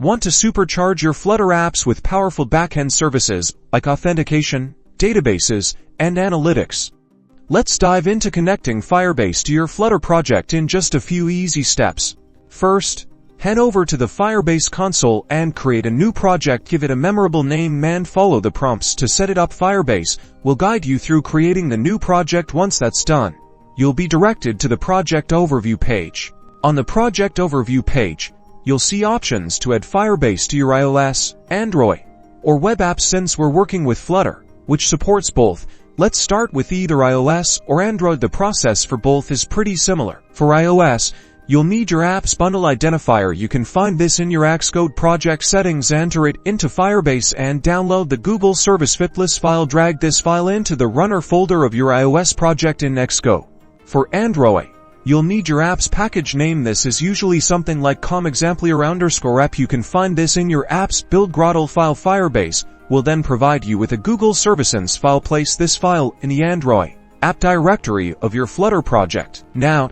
Want to supercharge your Flutter apps with powerful backend services like authentication, databases, and analytics? Let's dive into connecting Firebase to your Flutter project in just a few easy steps. First, head over to the Firebase console and create a new project. Give it a memorable name and follow the prompts to set it up. Firebase will guide you through creating the new project. Once that's done, you'll be directed to the project overview page. On the project overview page, you'll see options to add Firebase to your iOS, Android, or web apps. Since we're working with Flutter, which supports both, let's start with either iOS or Android. The process for both is pretty similar. For iOS, you'll need your apps bundle identifier. You can find this in your Xcode project settings. Enter it into Firebase and download the Google Service Fitless file. Drag this file into the runner folder of your iOS project in Xcode. For Android, you'll need your app's package name. This is usually something like com_exemplar_app. You can find this in your app's build Gradle file. Firebase will then provide you with a Google Services file. Place this file in the Android app directory of your Flutter project. Now,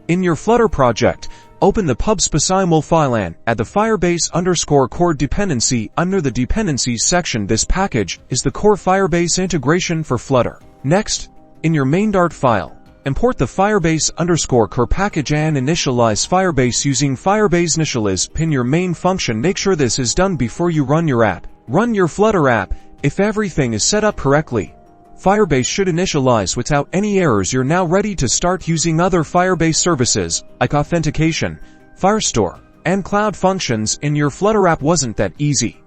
in your Flutter project, open the pub/spy file and add the Firebase_core dependency under the dependencies section. This package is the core Firebase integration for Flutter. Next, in your main.dart file, import the Firebase_core package and initialize Firebase using Firebase initialize pin your main function. Make sure this is done before you run your app. Run your Flutter app. If everything is set up correctly, Firebase should initialize without any errors. You're now ready to start using other Firebase services like authentication, Firestore, and cloud functions in your Flutter app. Wasn't that easy?